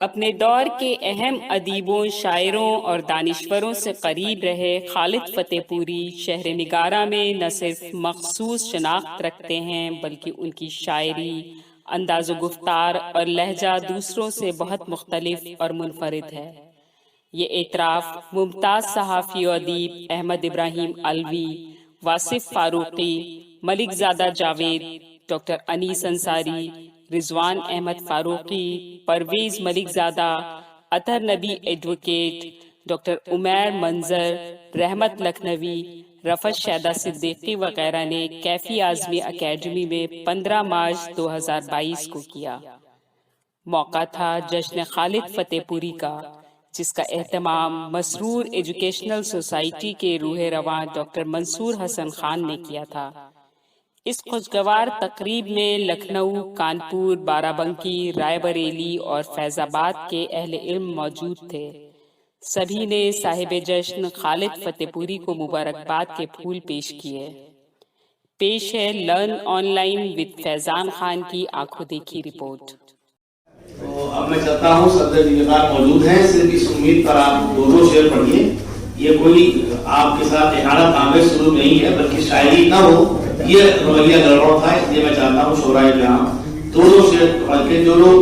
अपने दौर के अहम अदीबों, शायरों और दानिश्वरों से करीब रहे खालिद फतेहपुरी शहर निगारा में न सिर्फ मखसूस शनाख्त रखते हैं बल्कि उनकी शायरी, अंदाज़ो गुफ्तार और लहजा दूसरों से बहुत मुख्तलिफ और मुनफरिद है। ये एतराफ़ मुमताज़ सहाफ़ी और अदीब अहमद इब्राहिम अलवी, वासिफ फारूकी, मलिक ज़ादा जावेद, डॉक्टर अनीस अंसारी, रिजवान अहमद फारूकी, परवेज मलिक ज़ादा, अतर नबी एडवोकेट, डॉक्टर उमैर मंजर, रहमत लखनवी, रफत शैदा सिद्दीकी वगैरह ने कैफी आज़मी अकेडमी में 15 मार्च 2022 को किया। मौका था जश्न खालिद फतेहपुरी का, जिसका एहतमाम मसरूर एजुकेशनल सोसाइटी के रूह रवां डॉक्टर मंसूर हसन खान ने किया था। इस खुशगवार तकरीब में लखनऊ, कानपुर, बाराबंकी, रायबरेली और फैजाबाद के अहले इल्म मौजूद थे। सभी ने साहिब जश्न खालिद फतेहपुरी को मुबारकबाद के फूल पेश किए। पेश है learn online with Faizan Khan की आंखों देखी रिपोर्ट। तो अब मैं चाहता हूँ सदर जिम्मेदार मौजूद हैं, सिर्फ इस उम्मीद पर आप दो शेर पढ़िए। ये कोई आपके साथ इहानत आमेज शुरू नहीं है, बल्कि शायरी ना हो ये रवैया गड़बड़ था। इसलिए मैं चाहता हूँ शोराए जहाँ दो शेर पढ़ के जो लोग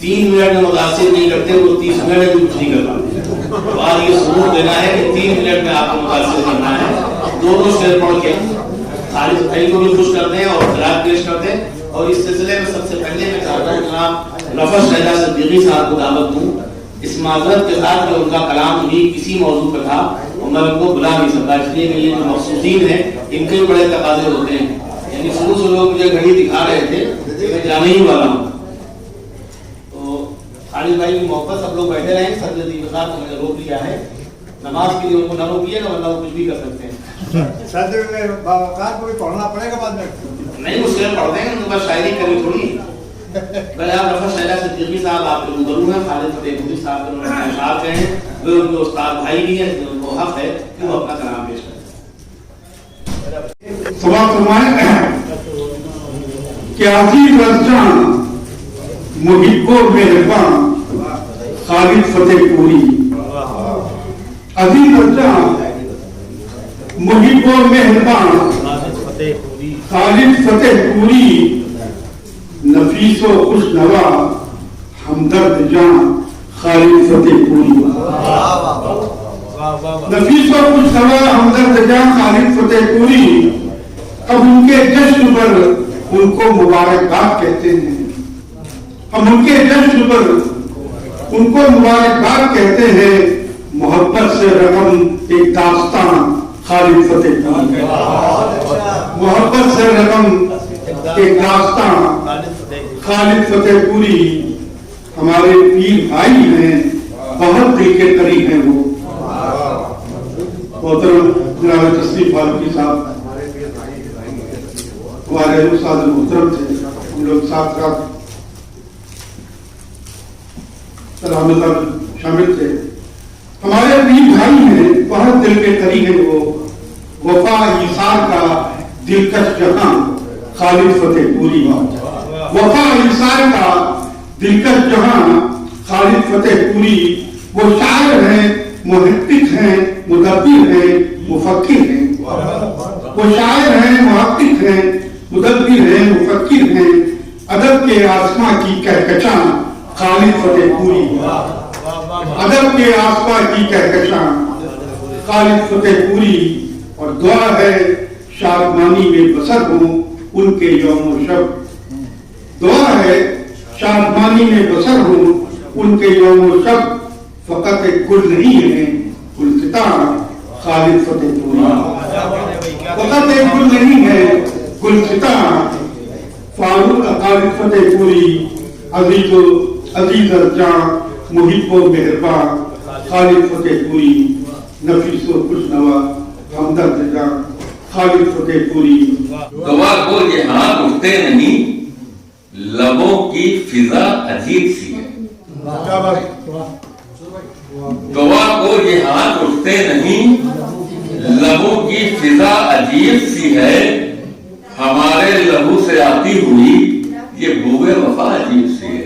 3 मिनट में मुतासिर नहीं करते वो 30 मिनट में कुछ नहीं कर पाते। तो आज ये सबूत देना है कि 3 मिनट में आपको मुतासिर करना है। दो शेर पढ़ के खालिद भाई को भी खुश करते हैं और खिलाफ पेश करते हैं। और इस सिलसिले में सबसे पहले मैं चाहता हूँ जनाब रफत शैदा सिद्दीकी साहब को दावत दूं, इस माजरत के साथ कि उनका कलाम भी किसी मौजू पर था और मैं उनको बुला नहीं सकता, इसलिए कि ये जो मखसूसीन है इनके बड़े तकाजे होते हैं। यानी शुरू से लोग मुझे घड़ी दिखा रहे थे, मैं जाने ही वाला हूँ। तो खालिद भाई की मौका सब लोग बैठे रहे, सदर जिम्मेदार को मैंने रोक लिया है। नमाज के लिए उनको न रोकिएगा वरना वो कुछ भी कर सकते हैं। सदर में बावकार को भी पढ़ना पड़ेगा बाद में। नहीं मुझसे पढ़ देंगे, उनके पास शायरी करनी थोड़ी। पहले आप रफत शैदा सिद्दीकी साहब आपके रूबरू हैं, खालिद फतेहपुरी साहब के साथ गए हैं, वे उनके उस्ताद भाई भी हैं, उनको हक है कि वो अपना कलाम पेश करें। सवाल फरमाए क्या अजीब रज़ान मुहिब्बो मेहरबान खालिद फतेहपुरी, अजीब रज़ान मुहिब्बो मेहरबान खालिद फतेहपुरी, नफीसो खुशनवा हमदर्द जान खालिद फतेहपुरी, नफीसो खुशनवा हमदर्द जान खालिद फतेहपुरी। अब उनके जश्न पर उनको मुबारकबाद कहते हैं, हम उनके जश्न पर उनको मुबारकबाद कहते हैं। मोहब्बत से रकम एक दास्तान खालिद फतेहपुरी, मोहब्बत से रकम एक दास्तान खालिद फतेहपुरी। हमारे पीर भाई हैं, बहुत दिल के करीब हैं वो। मोहतरम जनाब तशरीफ फारूकी साहब हमारे उस्ताद मोहतरम थे, हम लोग साथ साथ सलामत शामिल थे। हमारे पीर भाई हैं, बहुत दिल के करीब हैं वो। वफा ईसार का दिलकश जहां खालिद फतेहपुरी, वफा इंसान का दिलकश जहां खालिद फतेहपुरी। वो शायर हैं, मुहक्किक हैं, मुदब्बिर हैं, मुफक्किर हैं। वो शायर हैं, मुहक्किक हैं, मुदब्बिर हैं, मुफक्किर हैं। अदब के आसमां की कहकशां खालिद फतेहपुरी, अदब के आसमां की कहकशां खालिद फतेहपुरी। और दुआ है शादमानी में बसर हो उनके यौम शब, दुआ है शादमानी में बसर हो उनके यौम शब। फकत एक गुल नहीं है गुलसिता खालिद फतेहपुरी, फकत एक गुल नहीं है गुलसिता फारूक खालिद फतेहपुरी। अजीजो अजीज जान मुहिब्बो मेहरबान खालिद फतेहपुरी, नफीसो खुशनवा हमदर्द जान खालिद फतेहपुरी। दुआ को ये हाथ उठते नहीं, लबों की फिजा अजीब सी है। दुआ को ये हाथ उठते नहीं, लबों की फिजा अजीब सी है। हमारे लहू से आती हुई ये बूए वफा अजीब सी है।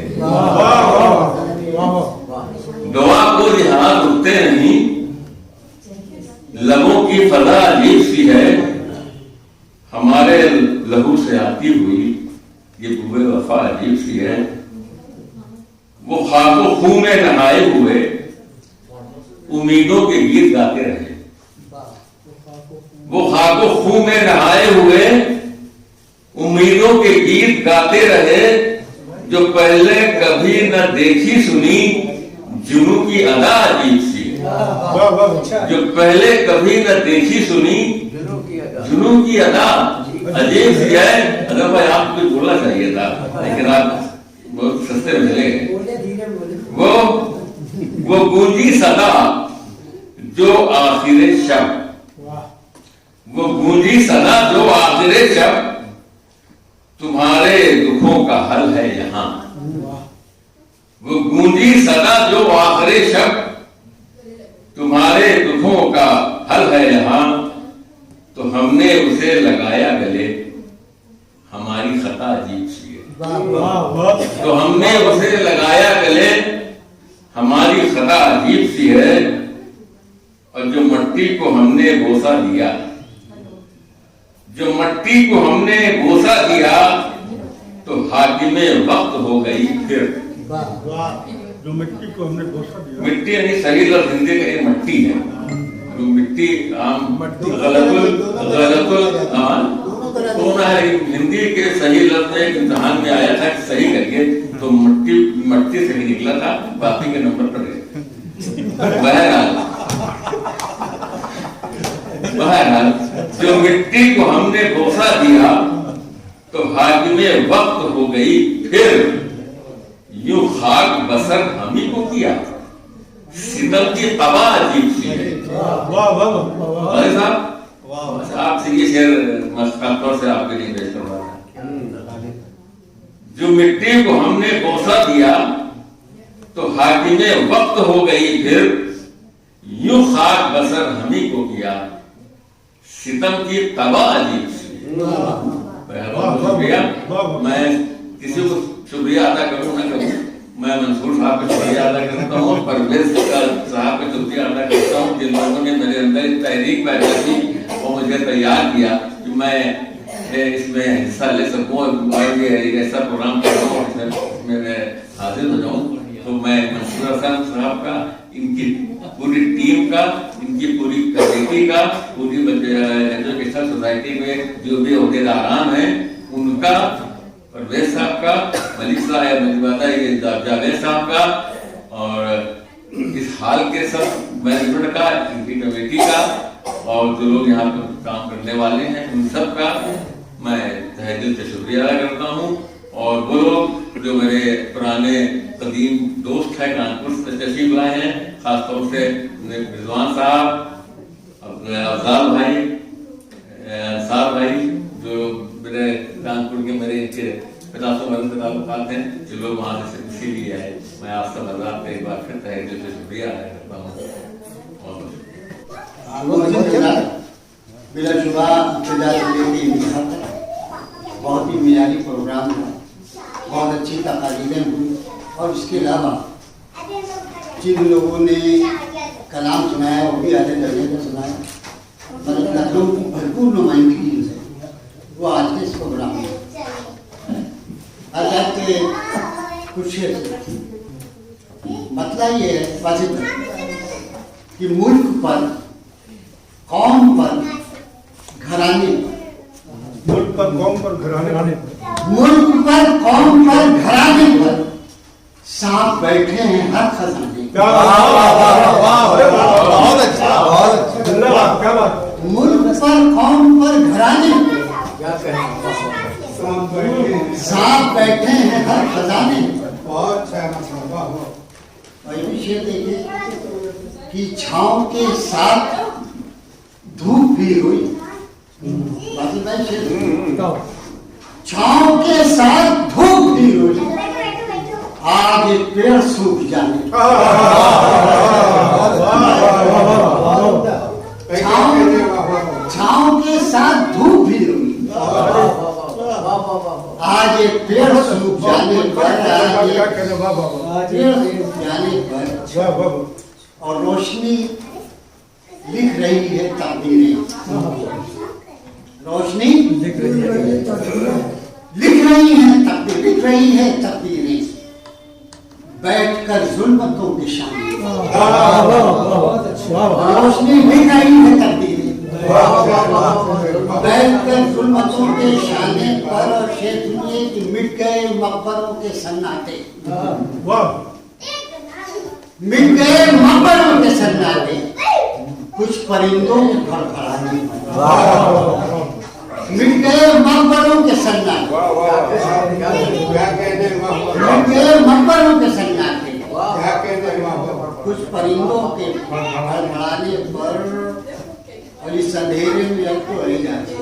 वो खाको खूह में नहाए हुए उम्मीदों के गीत गाते रहे। वो खाको खूह में नहाए हुए उम्मीदों के गीत गाते रहे, जो पहले कभी न देखी सुनी जुनू की अदा अजीब सी है। जो पहले कभी न देखी सुनी जुनू की अदा अजीब सी है। अगर भाई आपको कुछ बोलना चाहिए था, लेकिन आप बहुत सस्ते में चले गए। वो गूंजी सदा जो आखिरे शब, वो गूंजी सदा जो आखिरे शब, तुम्हारे दुखों का हल है यहाँ। वो गूंजी सदा जो आखिरे शब, तुम्हारे दुखों का हल है यहाँ। तो हमने उसे लगाया गले, हमारी खता अजीब सी है। तो हमने उसे लगाया गले, हमारी खता अजीब सी है। और जो मट्टी को हमने बोसा दिया, जो मट्टी को हमने बोसा दिया, तो हाकिमे वक्त हो गई फिर। जो मिट्टी को हमने बोसा दिया, मिट्टी यानी सही लफ्ज़ हिंदी का ये मट्टी है। जो मिट्टी आम दोनों है। हिंदी के सही लफ्ज़ में इम्तिहान में आया था कि सही करके, तो मट्टी से ही निकला था, बाकी के नंबर पर गए। बहरहाल जो मिट्टी को हमने बोसा दिया, तो हाकिमे वक्त हो गई फिर। यूं खाक बसर हमी को किया, सितम की तबा अजीब सी है। भाई साहब, आपसे ये शेर खासतौर से आपके लिए पेश करवा रहा हूं। जो मिट्टी को हमने बोसा दिया, तो हाकिमे वक्त हो गई फिर। यूं खाक बसर हमी को किया, सितम की तबा अजीब सी। शुक्रिया। मैं किसी को शुक्रिया अदा करूं ना करूं, मैं मंसूर साहब का शुक्रिया अदा करता हूँ, परवेज साहब का शुक्रिया अदा करता हूँ, जिन लोगों ने मेरे अंदर तहरीक पैदा की और मुझे तैयार किया कि मैं इसमें हिस्सा ले सकूँ और एक ऐसा प्रोग्राम कर रहा हूँ जिसमें मैं हाजिर हो जाऊँ। तो मैं मंसूर हसन साहब का, इनकी पूरी टीम का, इनकी पूरी कमेटी का, पूरी एजुकेशनल सोसाइटी में जो भी अहदेदारान हैं उनका, परवेज साहब का, मलिक साहब, जावेद साहब का, और इस हाल के सब मैनेजमेंट का, इनकी कमेटी का, और जो लोग यहाँ पर काम करने वाले हैं उन सब का मैं तहे दिल से शुक्रिया अदा करता हूँ। और वो लोग जो मेरे पुराने कदीम दोस्त हैं, कानपुर से तशरीफ लाए हैं, खासतौर से रिजवान साहब, अफजाल भाई, अंसार भाई, जो मेरे कानपुर के मेरे पितासों से ताल्लुकात हैं, जो लोग वहाँ से इसीलिए है। मैं आप सब हज़रात का एक बार फिर तहे दिल से शुक्रिया अदा करता हूँ। बिलाशुबा बहुत ही मियारी प्रोग्राम था, बहुत अच्छी तकारीरें हुई, और इसके अलावा जिन लोगों ने कलाम सुनाया वो भी आधे दर्जे का सुनाया, मतलब लखनऊ की भरपूर नुमाइंदगी है वो आज के इस प्रोग्राम में। आज के कुछ मतलब ये है वाजिब कि मुल्क पर, कौम पर, घराने पर, मुल्क पर, कौम पर, घराने पर, मुल्क पर, कौम पर, घराने पर सांप बैठे हैं हर खजाने। बहुत अच्छा, बहुत अच्छा, क्या बात। मुल्क पर, कौम पर, घराने पर सांप बैठे हैं हर खजाने पर। बहुत अच्छा। और ये भी शेर देखिए कि छांव के साथ धूप भी हुई। छांव के साथ धूप भी हुई, आगे पेड़ सूख जाने। छांव के साथ धूप भी हुई, आज ये पेड़ सूख जाने पर, पेड़ सूख जाने पर, और रोशनी लिख रही है तकदीरें। रोशनी लिख रही है तकदीरें। बैठकर जुल्मतों के शाने रोशनी मिल रही है तकदीर बैठकर जुल्मतों के शाने पर और शेर सुनिए कि मिट गए मकबरों के सन्नाटे मिट गए मकबरों के सन्नाटे कुछ परिंदों के फड़फड़ाने मिट गए मकबरों के सन्नाटे मिट गए मकबरों के सन्नाटे कुछ परिंदों के फड़फड़ाने पर और इस अंधेरे में अब तो है जावे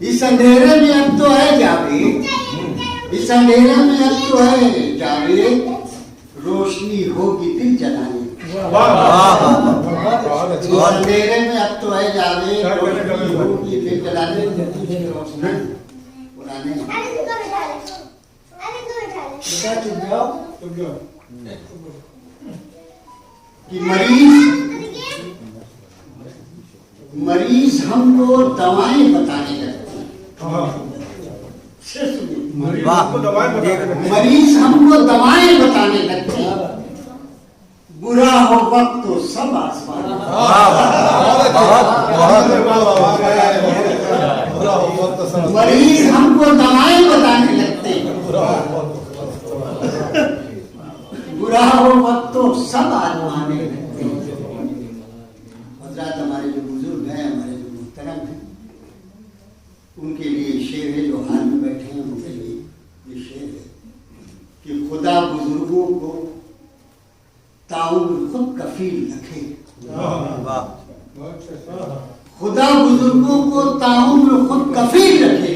इस अंधेरे में अब तो है जावे इस अंधेरे में अब तो है जावे रोशनी होगी दिल जलाने इस अंधेरे में अब तो है जावे रोशनी होगी दिल जलाने पुराने कि मरीज हमको दवाएं बताने लगते हैं मरीज हमको दवाएं बताने लगते हैं बुरा हो वक्त तो सब आसमान मरीज हमको दवाएं बताने लगते हैं बुरा हो वक्त तो सब आजमाने लगते हैं हजरत हमारे जो बुजुर्ग हैं हमारे जो मुहतरम हैं उनके लिए शेर है जो हाल में बैठे हैं उनके लिए ये शेर है कि खुदा बुजुर्गों को ताउम्र खुद कफील रखे खुदा बुजुर्गों को ताउम्र खुद कफील रखे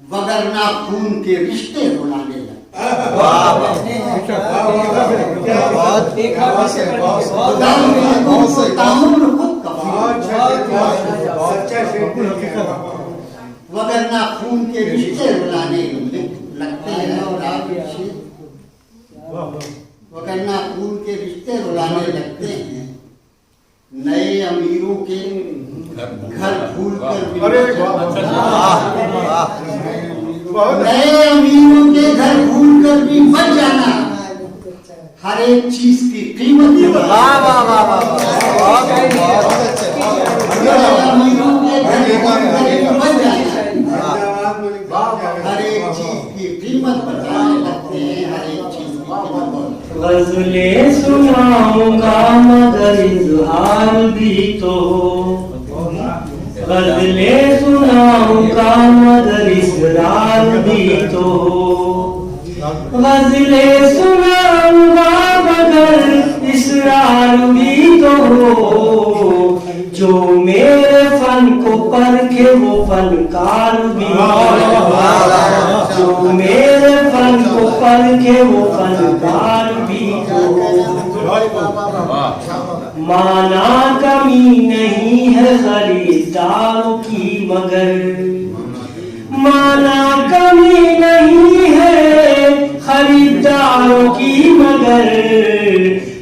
वगरना खून के रिश्ते रुलाने लगे वगरना खून के रिश्ते रुलाने लगते हैं और वगरना खून के रिश्ते रुलाने लगते हैं नए अमीरों के घर भूल कर नए अमीरों के घर भूल कर भी बच जाना हर एक चीज की कीमत अमीरों के घर भूल कर भी बच जाना हर एक चीज की कीमत बताने लगते हैं हर एक चीज की कीमत गज़ले सुनाऊंगा मगर इज़हार भी तो गज़ले सुनाऊंगा मगर इज़हार भी तो गज़ले सुनाऊंगा मगर इज़हार भी तो जो मेरे फन को परखे वो फनकार भी जो मेरे फन को परखे वो फनकार भी माना कमी नहीं है खरीदारों की मगर माना कमी नहीं है खरीदारों की मगर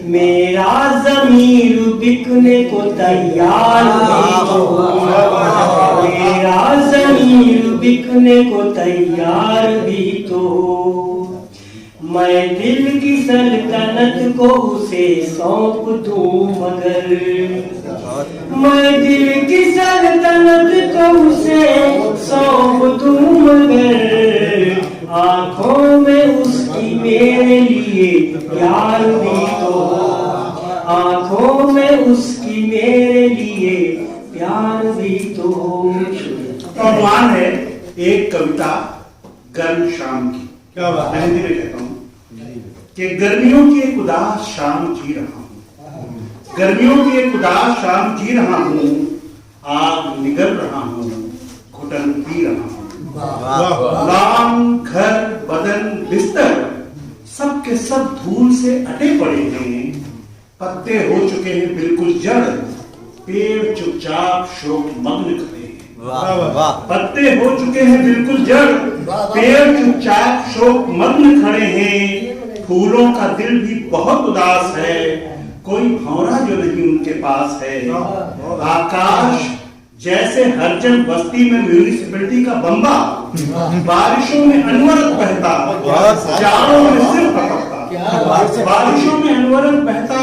मेरा ज़मीर बिकने को तैयार भी तो मेरा ज़मीर बिकने को तैयार भी तो मैं दिल की सल्तनत को उसे सौंप दूं मगर मैं दिल की सल्तनत को उसे सौंप दूं मगर आंखों में उसकी मेरे लिए प्यार भी तो आंखों में उसकी मेरे लिए प्यार भी तो प्रमाण है एक कविता गर्म शाम की क्या बात है हिंदी में कहता हूँ कि गर्मियों की एक उदास शाम जी रहा हूँ गर्मियों की एक उदास शाम जी रहा हूँ आग निगल रहा हूँ घुटन पी रहा हूँ लाम घर बदन बिस्तर सब के सब धूल से अटे पड़े हैं पत्ते हो चुके हैं बिल्कुल जड़ पेड़ चुपचाप शोक मग्न खड़े हैं पत्ते हो चुके हैं बिल्कुल जड़ पेड़ चुपचाप शोक मग्न खड़े हैं फूलों का दिल भी बहुत उदास है कोई भंवरा जो नहीं उनके पास है आकाश जैसे हरजन बस्ती में म्यूनिसिपैलिटी का बम्बा बारिशों में अनवरत बहता, जाड़ों में सिर्फ टपकता, बारिशों में अनवरत बहता,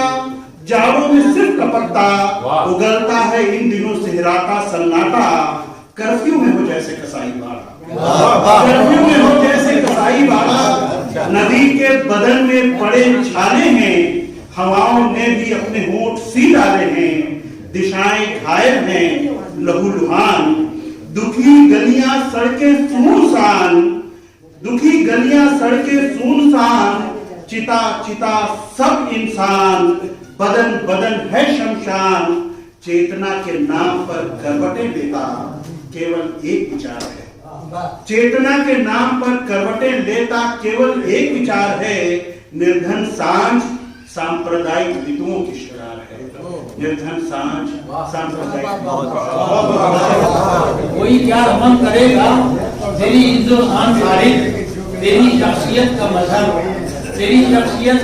जाड़ों में सिर्फ टपकता, उगलता है इन दिनों सेहरा का सन्नाटा, कर्फ्यू में हो जैसे कसाई बाड़ा, कर्फ्यू में हो जैसे कसाई बाड़ा, नदी के बदन में पड़े छाले हैं, हवाओं ने भी अपने होंठ सी डाले हैं, दिशाएं घायल हैं लहूलुहान, दुखी गलियां सड़कें सुनसान, दुखी गलियां सड़कें सुनसान, चिता चिता सब इंसान, बदन बदन है शमशान, चेतना के नाम पर करवटें लेता केवल एक विचार है, चेतना के नाम पर करवटें लेता केवल एक विचार है, निर्धन सांझ सांप्रदायिक विदुओं की शरार है, निर्धन सांझ सांप्रदायिक। कोई क्या रमन करेगा तेरी इज्जत शान तारीफ, तेरी शख्सियत का मजहब, तेरी शख्सियत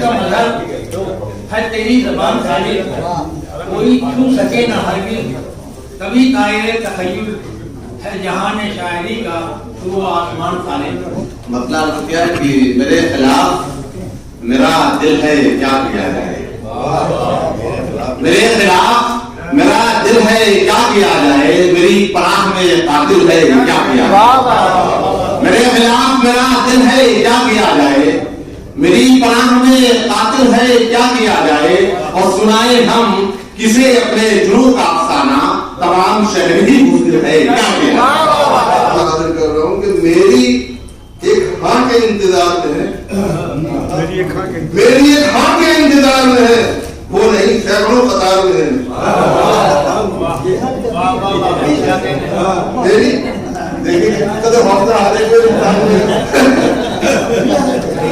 का मजहब है तेरी जबान तारीफ, कोई छू सके न हरगिज़ कभी दायरे तखय्युल है जहान शायरी का तो आसमान तारीफ। मतलब क्या है कि मेरे खिलाफ मेरा दिल है क्या किया जाए, मेरे खिलाफ मेरा दिल है क्या किया जाए, मेरी पनाह में कातिल है क्या किया जाए, मेरे खिलाफ मेरा दिल है क्या किया जाए, मेरी पनाह में कातिल है क्या किया जाए, और सुनाए हम किसे अपने जुनून का अफसाना, तमाम शहर ही मुश्किल है क्या किया जाए। कर रहा हूँ कि मेरी एक हाँ के इंतजार में है, मेरी एक हाँ के इंतजार में है, वो नहीं सैकड़ों कतार में है। मेरी देखिए कदम हौसला हारे कोई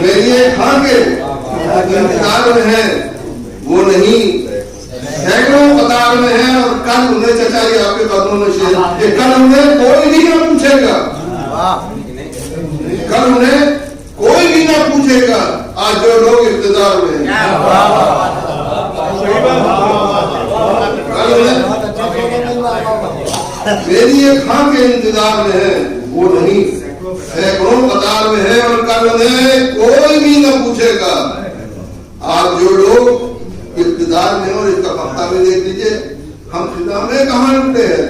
मेरी एक हाँ के इंतजार में है, वो नहीं सैकड़ों कतार में है, और कल उन्हें चचा ये आपके कदमों में शेर, कल उन्हें कोई भी ना पूछेगा, कल उन्हें कोई भी ना पूछेगा, आज जो लोग इंतजार में हैं, कल उन्हें मेरी एक हाँ के इंतजार में है, वो नहीं सैकड़ों कतार में है, और कल उन्हें कोई भी ना पूछेगा, आज जो लोग इंतजार में, और इसका पक्का भी देख लीजिए, हम फिजा में कहाँ लुटे हैं,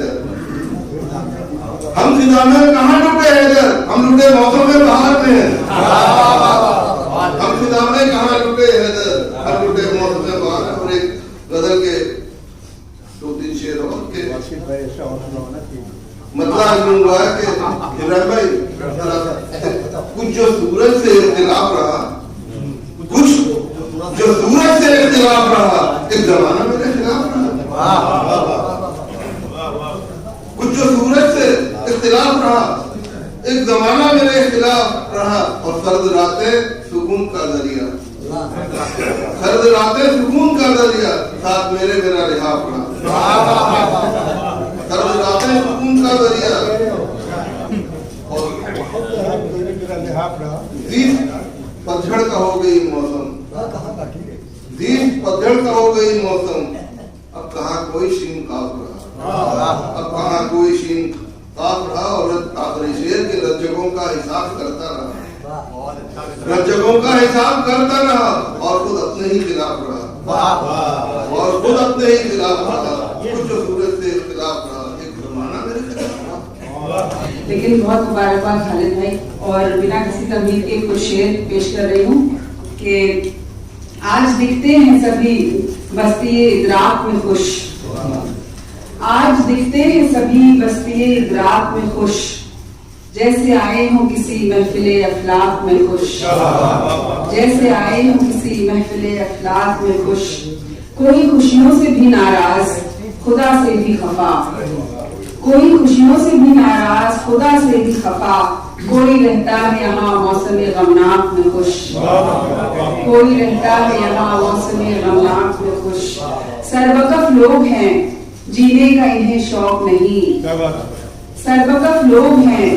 हम फिजा में कहाँ लुटे हैं, हम लुटे मौसम में बाहर में हैं, हम फिजा में कहाँ लुटे हैं, हम लुटे मौसम में बाहर। और एक गजल के 2-3 शेर और के मतलब यूं हुआ कि हिरण भाई कुछ जो सूरज से इख्तिलाफ रहा, कुछ जो सूरज से इख्तिलाफ रहा, एक जमाना मेरे खिलाफ रहा, कुछ जो सूरज से इख्तिलाफ रहा, एक जमाना मेरे खिलाफ रहा, और सर्द रातें सुकून का दरिया, सर्द रातें सुकून का दरिया, साथ मेरे मेरा लिहाफ रहा, सर्द रातें सुकून का दरिया, और पतझड़ का हो गई मौसम, पतझड़ का हो गई मौसम, अब कहाँ कोई शीन काफ रहा, अब कहाँ कोई शीन काफ रहा, और आखिरी शेर के रज्जकों का हिसाब करता रहा, रज्जकों का हिसाब करता रहा, और खुद अपने ही खिलाफ रहा, और खुद अपने ही खिलाफ रहा, कुछ जो सूरज से खिलाफ रहा, एक जमाना मेरे खिलाफ रहा। लेकिन बहुत मुबारकबाद खालिद भाई, और बिना किसी तमीज के कुछ शेर पेश कर रही हूँ कि आज दिखते हैं सभी बस्ती इदराक में खुश, आज दिखते हैं सभी बस्ती इदराक में खुश, जैसे आए हो किसी महफिले अफलाक में खुश, जैसे आए हो किसी महफिले अफलाक में खुश, कोई खुशियों से भी नाराज खुदा से भी खफा, कोई खुशियों से भी नाराज खुदा से भी खफा, कोई रहता है यहाँ मौसम गमनाक में खुश, कोई रहता है यहाँ मौसम गमनाक में खुश, सरबकफ लोग हैं जीने का इन्हें शौक नहीं, सरबकफ लोग हैं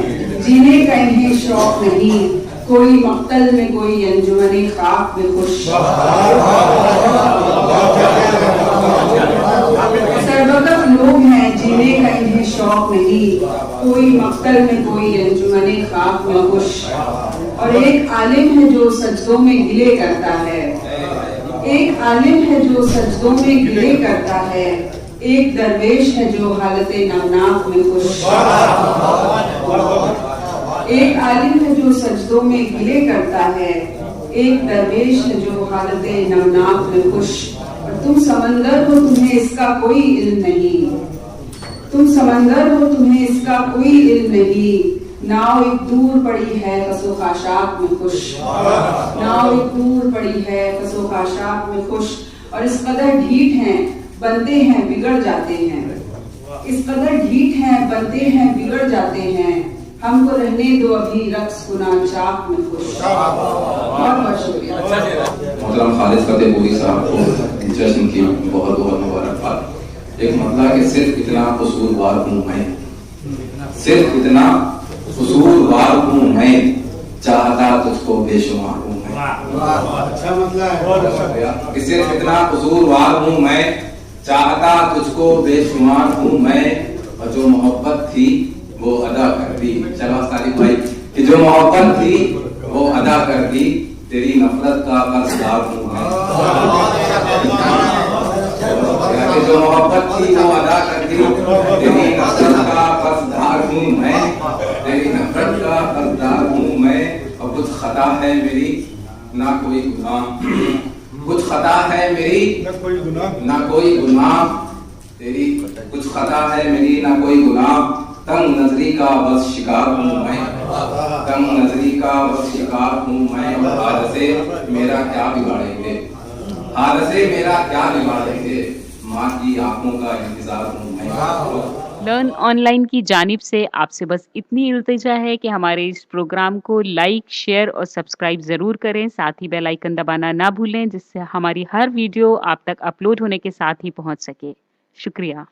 जीने का इन्हें शौक नहीं, कोई मक्तल में कोई अंजुमने खाक में खुश, सरबकफ लोग हैं रहने का इन्हें शौक नहीं, कोई मक्तल में कोई अंजुमने खाक में खुश। और एक आलिम है जो सजदों में गिले करता है, एक आलिम है जो सजदों में गिले करता है, एक दरवेश है जो हालत नवनाक में खुश। एक आलिम है जो सजदों में गिले करता है, एक दरवेश है जो हालत नवनाक में खुश। और तुम समंदर हो तुम्हें इसका कोई इल्म नहीं, तुम समंदर हो तुम्हें इसका कोई इल्म नहीं, नाव एक दूर पड़ी है फसो खाशाक में खुश। नाव एक दूर पड़ी है फसो खाशाक में खुश। और इस कदर ढीठ हैं बनते हैं बिगड़ जाते हैं, इस कदर ढीठ हैं बनते हैं बिगड़ जाते हैं, हमको रहने दो अभी रक्स गुना चाक में खुश। बहुत बहुत शुक्रिया। मोहतरम खालिद फतेहपुरी साहब को जश्न की बहुत बहुत मुबारकबाद। एक मतलब कि सिर्फ इतना कसूरवार हूँ मैं, सिर्फ इतना कसूरवार हूँ मैं, चाहता तुझको बेशुमार हूँ मैं। अच्छा मतलब कि सिर्फ इतना कसूरवार हूँ मैं, चाहता तुझको बेशुमार हूँ मैं, और जो मोहब्बत थी वो अदा कर दी। चलो सारी भाई कि जो मोहब्बत थी वो अदा कर दी, तेरी नफरत का कर्जदार हूँ मैं। कि जो मोहब्बत थी वो अदा कर दी, तेरी नफरत का कर्जदार हूँ मैं, तेरी नफरत का कर्जदार हूँ मैं। और कुछ खता है मेरी ना कोई गुनाह, कुछ खता है मेरी ना कोई गुनाह, तेरी कुछ खता है मेरी ना कोई गुनाह, तंग नजरी का बस शिकार हूँ मैं, तंग नजरी का बस शिकार हूँ मैं। और हादसे मेरा क्या बिगाड़ेंगे, हादसे मेरा क्या बिगाड़ेंगे, माँ की आंखों का इंतजार हूँ मैं। लर्न ऑनलाइन की जानिब से आपसे बस इतनी इल्तिजा है कि हमारे इस प्रोग्राम को लाइक, शेयर और सब्सक्राइब जरूर करें। साथ ही बेल आइकन दबाना ना भूलें, जिससे हमारी हर वीडियो आप तक अपलोड होने के साथ ही पहुंच सके। शुक्रिया।